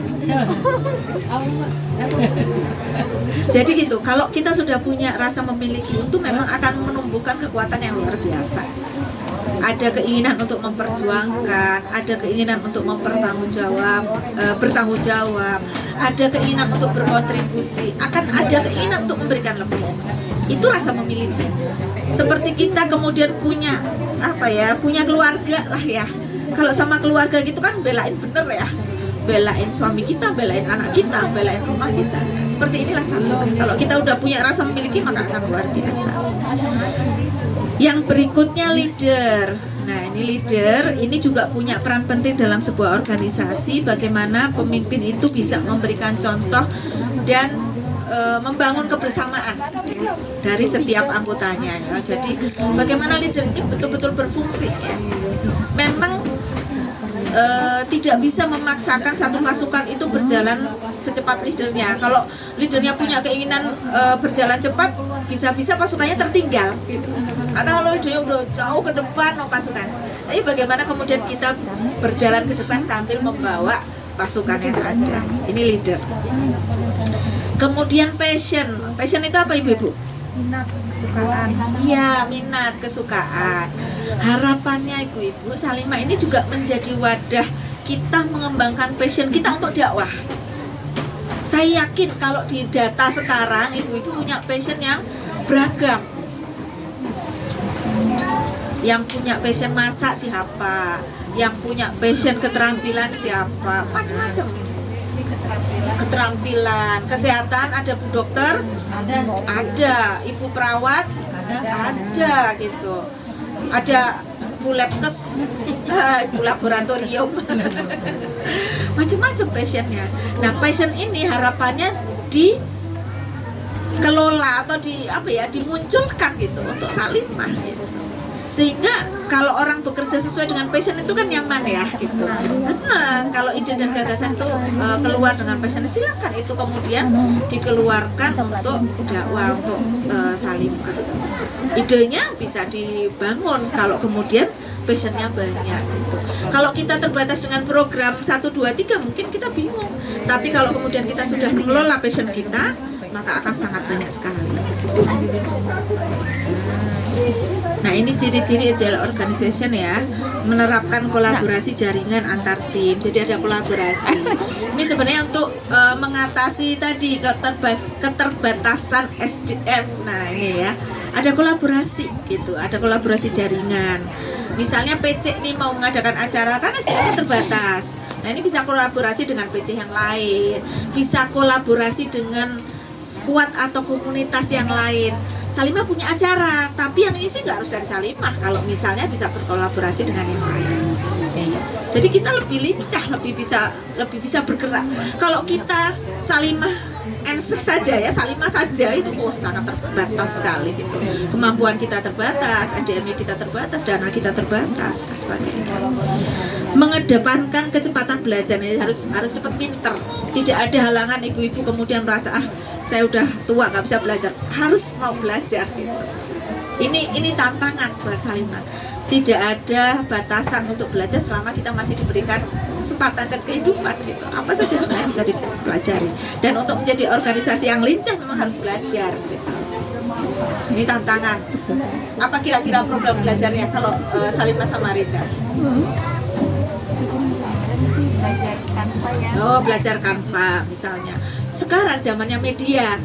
Jadi gitu, kalau kita sudah punya rasa memiliki itu memang akan menumbuhkan kekuatan yang luar biasa. Ada keinginan untuk memperjuangkan, ada keinginan untuk bertanggung jawab, ada keinginan untuk berkontribusi, akan ada keinginan untuk memberikan lebih. Itu rasa memiliki. Seperti kita kemudian punya keluarga lah ya. Kalau sama keluarga gitu kan belain bener ya, belain suami kita, belain anak kita, belain rumah kita. Seperti inilah sama. Kalau kita udah punya rasa memiliki maka akan luar biasa. Yang berikutnya leader. Nah ini leader, ini juga punya peran penting dalam sebuah organisasi. Bagaimana pemimpin itu bisa memberikan contoh dan membangun kebersamaan dari setiap anggotanya ya. Jadi bagaimana leader ini betul-betul berfungsi ya. Memang tidak bisa memaksakan satu pasukan itu berjalan secepat leadernya. Kalau leadernya punya keinginan berjalan cepat, bisa-bisa pasukannya tertinggal gitu. Karena kalau leadernya udah jauh ke depan pasukan. Tapi bagaimana kemudian kita berjalan ke depan sambil membawa pasukan yang ada. Ini leader. Kemudian passion itu apa ibu-ibu? Minat, kesukaan. Iya, minat, kesukaan. Harapannya ibu-ibu Salimah ini juga menjadi wadah kita mengembangkan passion kita untuk dakwah. Saya yakin kalau di data sekarang ibu-ibu punya passion yang beragam. Yang punya passion masak siapa, yang punya passion keterampilan siapa, macam-macam. Keterampilan, kesehatan ada bu dokter, ada ibu perawat, ada gitu, ada bu labkes, ibu laboratorium, macam-macam passionnya. Nah passion ini harapannya dikelola atau dimunculkan gitu untuk Salimah gitu. Sehingga kalau orang bekerja sesuai dengan passion itu kan nyaman ya gitu. Karena kalau ide dan gagasan itu keluar dengan passion, silakan itu kemudian dikeluarkan untuk dakwah, untuk Salimah. Idenya bisa dibangun kalau kemudian passionnya banyak gitu. Kalau kita terbatas dengan program 1, 2, 3 mungkin kita bingung. Tapi kalau kemudian kita sudah mengelola passion kita, maka akan sangat banyak sekali. Nah ini ciri-ciri agile organization ya, menerapkan kolaborasi jaringan antar tim. Jadi ada kolaborasi. Ini sebenarnya untuk mengatasi tadi keterbatasan SDM. Nah ini ya, ada kolaborasi gitu, ada kolaborasi jaringan. Misalnya PC ini mau mengadakan acara kan SDM terbatas. Nah ini bisa kolaborasi dengan PC yang lain, bisa kolaborasi dengan squad atau komunitas yang lain. Salimah punya acara, tapi yang isi nggak harus dari Salimah. Kalau misalnya bisa berkolaborasi dengan yang lain. Jadi kita lebih lincah, lebih bisa bergerak. Kalau kita Salimah saja ya, Salimah saja itu sangat terbatas sekali gitu. Kemampuan kita terbatas, SDM kita terbatas, dana kita terbatas, dan sebagainya. Mengedepankan kecepatan belajar ini harus cepat pinter. Tidak ada halangan ibu-ibu kemudian merasa saya udah tua nggak bisa belajar, harus mau belajar gitu. Ini tantangan buat Salimah. Tidak ada batasan untuk belajar selama kita masih diberikan kesempatan dan kehidupan gitu. Apa saja sebenarnya bisa dipelajari. Dan untuk menjadi organisasi yang lincah memang harus belajar gitu. Ini tantangan. Apa kira-kira program belajarnya kalau Salimah sama Rida? Belajar Canva ya. Oh, belajar Canva misalnya. Sekarang zamannya media.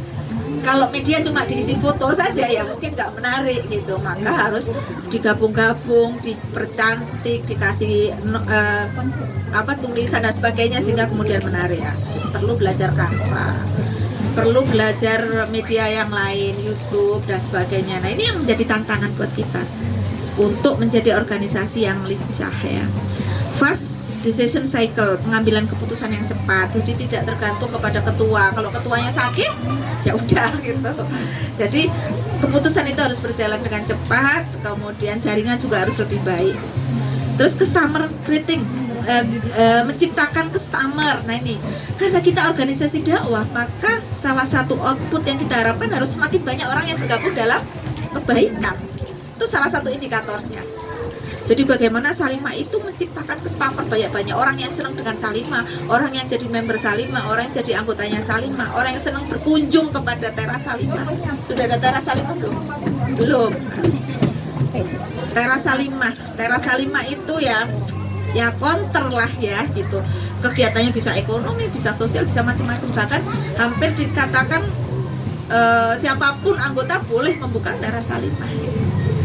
Kalau media cuma diisi foto saja ya mungkin nggak menarik gitu, maka harus digabung-gabung, dipercantik, dikasih tulisan dan sebagainya sehingga kemudian menarik ya. Perlu belajar Canva, perlu belajar media yang lain, YouTube dan sebagainya. Nah ini yang menjadi tantangan buat kita untuk menjadi organisasi yang lincah ya. Fast decision cycle, pengambilan keputusan yang cepat, jadi tidak tergantung kepada ketua. Kalau ketuanya sakit, ya udah gitu. Jadi keputusan itu harus berjalan dengan cepat, kemudian jaringan juga harus lebih baik. Terus customer creating, menciptakan customer. Nah ini, karena kita organisasi dakwah, maka salah satu output yang kita harapkan harus semakin banyak orang yang bergabung dalam kebaikan. Itu salah satu indikatornya. Jadi bagaimana Salimah itu menciptakan customer banyak-banyak, orang yang senang dengan Salimah, orang yang jadi member Salimah, orang yang jadi anggotanya Salimah, orang yang senang berkunjung kepada teras Salimah. Sudah ada teras Salimah belum? Belum. Teras Salimah itu ya counter lah ya gitu. Kegiatannya bisa ekonomi, bisa sosial, bisa macam-macam, bahkan hampir dikatakan siapapun anggota boleh membuka teras Salimah.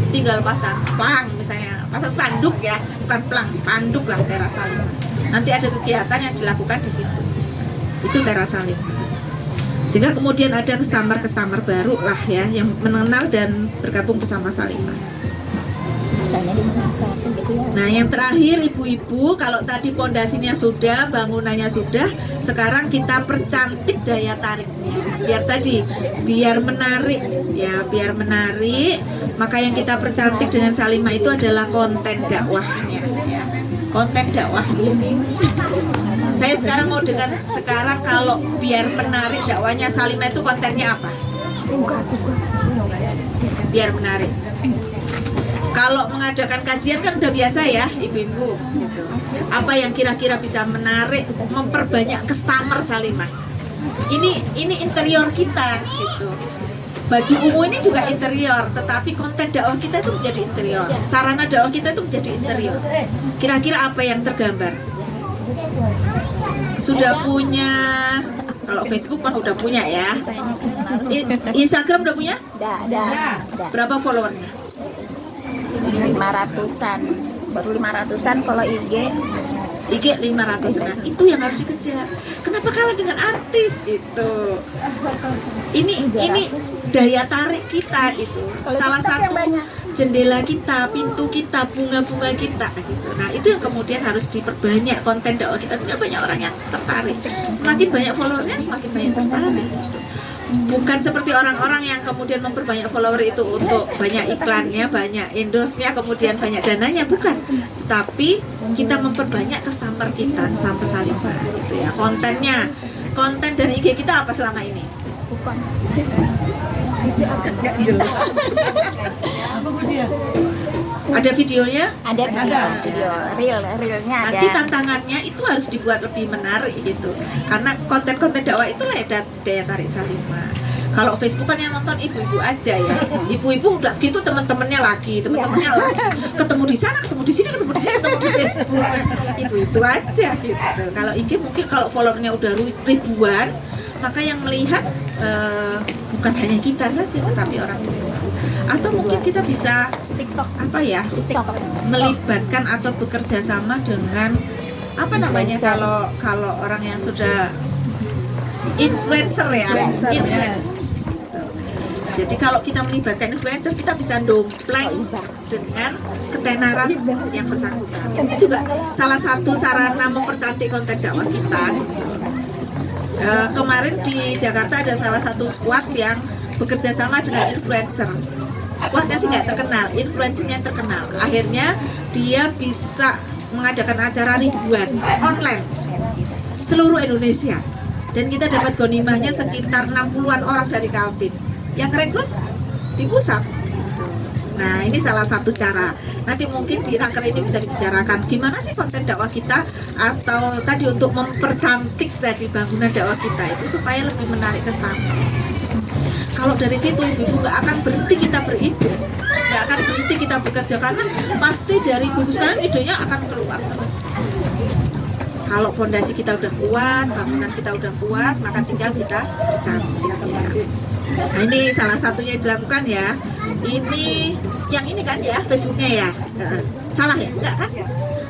Tinggal pasang plang misalnya, pasang spanduk ya, bukan plang, spanduk lah teras Salimah. Nanti ada kegiatan yang dilakukan di situ. Itu teras Salimah. Sehingga kemudian ada customer baru lah ya yang mengenal dan bergabung bersama Salimah. Nah yang terakhir ibu-ibu, kalau tadi pondasinya sudah, bangunannya sudah, sekarang kita percantik daya tariknya. Biar menarik ya, biar menarik. Maka yang kita percantik dengan Salimah itu adalah konten dakwahnya ya. Konten dakwah ini. Saya sekarang mau dengar kalau biar menarik dakwahnya Salimah itu kontennya apa? Biar menarik. Kalau mengadakan kajian kan udah biasa ya ibu-ibu gitu. Apa yang kira-kira bisa menarik, memperbanyak customer Salimah? Ini interior kita gitu. Baju ungu ini juga interior, tetapi konten dakwah kita itu menjadi interior. Sarana dakwah kita itu menjadi interior. Kira-kira apa yang tergambar? sudah punya, kalau Facebook kan udah punya ya. Instagram udah punya? Dah. Berapa followernya? 500-an. Baru 500-an kalau IG. IG 500. Nah, itu yang harus dikejar. Kenapa kalah dengan artis itu? Ini daya tarik kita itu. Salah satu jendela kita, pintu kita, bunga-bunga kita gitu. Nah, itu yang kemudian harus diperbanyak konten dakwah kita sehingga banyak orang yang tertarik. Semakin banyak followernya, semakin banyak tertarik. Bukan seperti orang-orang yang kemudian memperbanyak follower itu untuk banyak iklannya, banyak endorse-nya, kemudian banyak dananya, bukan. Tapi kita memperbanyak kesamper kita, kesamper Salimah gitu ya. Kontennya, konten dari IG kita apa selama ini? Bukan. Ada videonya? Ada video realnya ada. Nanti tantangannya itu harus dibuat lebih menarik gitu. Karena konten-konten dakwah itulah ya daya tarik Salimah. Kalau Facebook kan yang nonton ibu-ibu aja ya. Ibu-ibu udah gitu teman-temannya lagi, ketemu di sana, ketemu di sini, ketemu di sini, ketemu di Facebook. Itu aja gitu. Kalau IG mungkin kalau followernya udah ribuan, maka yang melihat bukan hanya kita saja, tapi orang luar. Atau mungkin kita bisa apa ya, melibatkan atau bekerja sama dengan apa namanya kalau orang yang sudah influencer ya, influencer. Jadi kalau kita melibatkan influencer, kita bisa dompleng dengan ketenaran yang bersangkutan. Itu juga salah satu sarana mempercantik konten dakwah kita. Kemarin di Jakarta ada salah satu squad yang bekerja sama dengan influencer. Squadnya sih nggak terkenal, influencernya terkenal. Akhirnya dia bisa mengadakan acara ribuan online seluruh Indonesia. Dan kita dapat gonimahnya sekitar 60-an orang dari Kaltim yang rekrut di pusat. Nah, ini salah satu cara. Nanti mungkin di raker ini bisa dibicarakan gimana sih konten dakwah kita, atau tadi untuk mempercantik tadi bangunan dakwah kita itu supaya lebih menarik kesamper. Kalau dari situ ibu-ibu nggak akan berhenti kita beride, nggak akan berhenti kita bekerja, karena pasti dari ibu-ibu sekarang idenya akan keluar terus. Kalau fondasi kita udah kuat, bangunan kita udah kuat, maka tinggal kita percantik ya. Nah, ini salah satunya dilakukan ya. Ini yang ini kan ya Facebooknya ya. Salah ya? Enggak kan?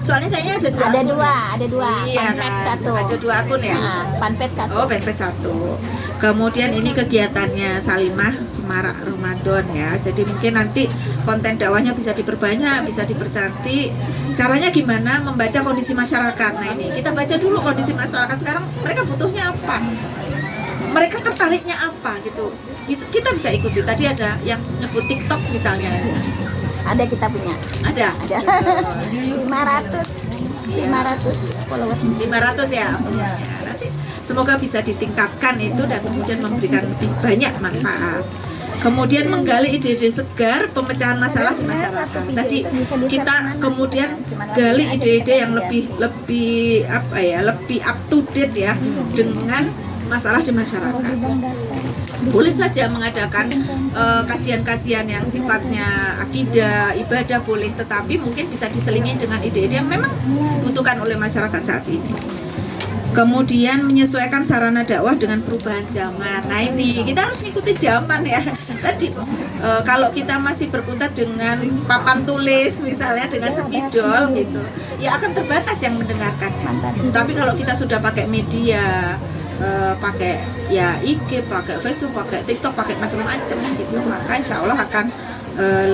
Soalnya kayaknya ada dua. Iya kan? Satu. Ada 2 akun ya. Fanpage 1. Oh, fanpage 1. Kemudian ini kegiatannya Salimah Semarak Ramadan ya. Jadi mungkin nanti konten dakwahnya bisa diperbanyak, bisa dipercantik. Caranya gimana? Membaca kondisi masyarakat. Nah, ini kita baca dulu kondisi masyarakat sekarang, mereka butuhnya apa? Mereka tertariknya apa gitu. Kita bisa ikuti. Tadi ada yang nyebut TikTok misalnya. Ada, kita punya. Ada. 500 followers. 500 ya. Ya. Nanti semoga bisa ditingkatkan itu dan kemudian memberikan lebih banyak manfaat. Kemudian menggali ide-ide segar pemecahan masalah di masyarakat. Tadi kita kemudian gali ide-ide yang lebih apa ya, lebih up to date ya dengan masalah di masyarakat. Boleh saja mengadakan kajian-kajian yang sifatnya akidah, ibadah boleh, tetapi mungkin bisa diselingi dengan ide-ide yang memang dibutuhkan oleh masyarakat saat ini. Kemudian menyesuaikan sarana dakwah dengan perubahan zaman. Nah, ini kita harus mengikuti zaman ya. Tadi kalau kita masih berkutat dengan papan tulis misalnya, dengan spidol gitu, ya akan terbatas yang mendengarkannya. Tapi kalau kita sudah pakai media, pakai ya IG, pakai Facebook, pakai TikTok, pakai macam-macam gitu, maka insya Allah akan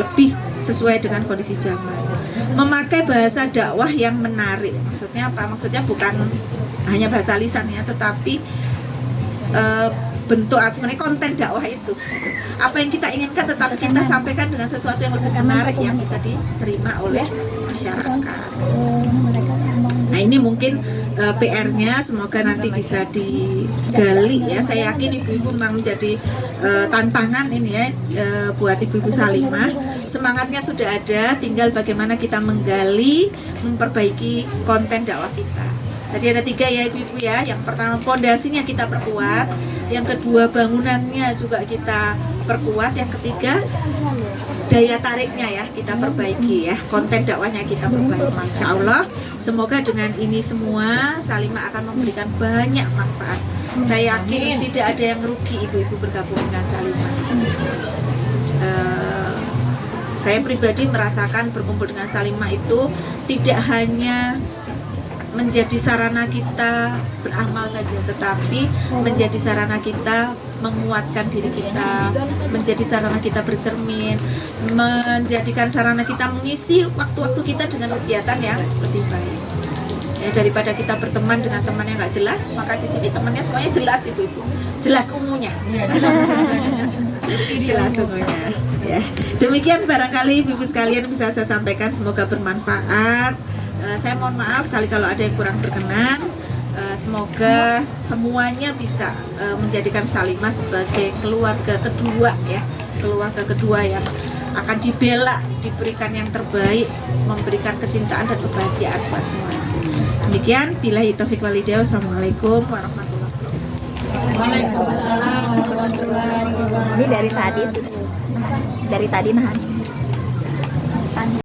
lebih sesuai dengan kondisi zaman. Memakai bahasa dakwah yang menarik, maksudnya apa? Maksudnya bukan hanya bahasa lisan ya, tetapi bentuk sebenarnya konten dakwah itu apa yang kita inginkan, tetapi kita sampaikan dengan sesuatu yang lebih menarik yang bisa diterima oleh masyarakat. Nah, ini mungkin PR-nya semoga nanti bisa digali ya. Saya yakin ibu-ibu memang menjadi tantangan ini ya buat ibu-ibu Salimah. Semangatnya sudah ada, tinggal bagaimana kita menggali, memperbaiki konten dakwah kita. Tadi ada 3 ya ibu-ibu ya. Yang pertama fondasinya kita perkuat, yang kedua bangunannya juga kita perkuat, yang ketiga daya tariknya ya kita perbaiki ya, konten dakwahnya kita perbaiki. Masya Allah, semoga dengan ini semua Salimah akan memberikan banyak manfaat. Saya yakin tidak ada yang rugi ibu-ibu bergabung dengan Salimah. Saya pribadi merasakan berkumpul dengan Salimah itu tidak hanya menjadi sarana kita beramal saja, tetapi menjadi sarana kita menguatkan diri kita, menjadi sarana kita bercermin, menjadikan sarana kita mengisi waktu-waktu kita dengan kegiatan yang lebih baik. Ya, daripada kita berteman dengan teman yang nggak jelas, maka di sini temannya semuanya jelas ibu-ibu, jelas ungunya, jelas ungunya. Ya. Demikian barangkali ibu-ibu sekalian bisa saya sampaikan, semoga bermanfaat. Saya mohon maaf sekali kalau ada yang kurang berkenan. Semoga semuanya bisa menjadikan Salimah sebagai keluarga kedua ya, keluarga kedua yang akan dibela, diberikan yang terbaik, memberikan kecintaan dan kebahagiaan buat semuanya. Demikian, billahi taufiq wal hidayah. Wassalamualaikum warahmatullahi wabarakatuh. Waalaikumsalam warahmatullahi wabarakatuh. Ini dari tadi nahan.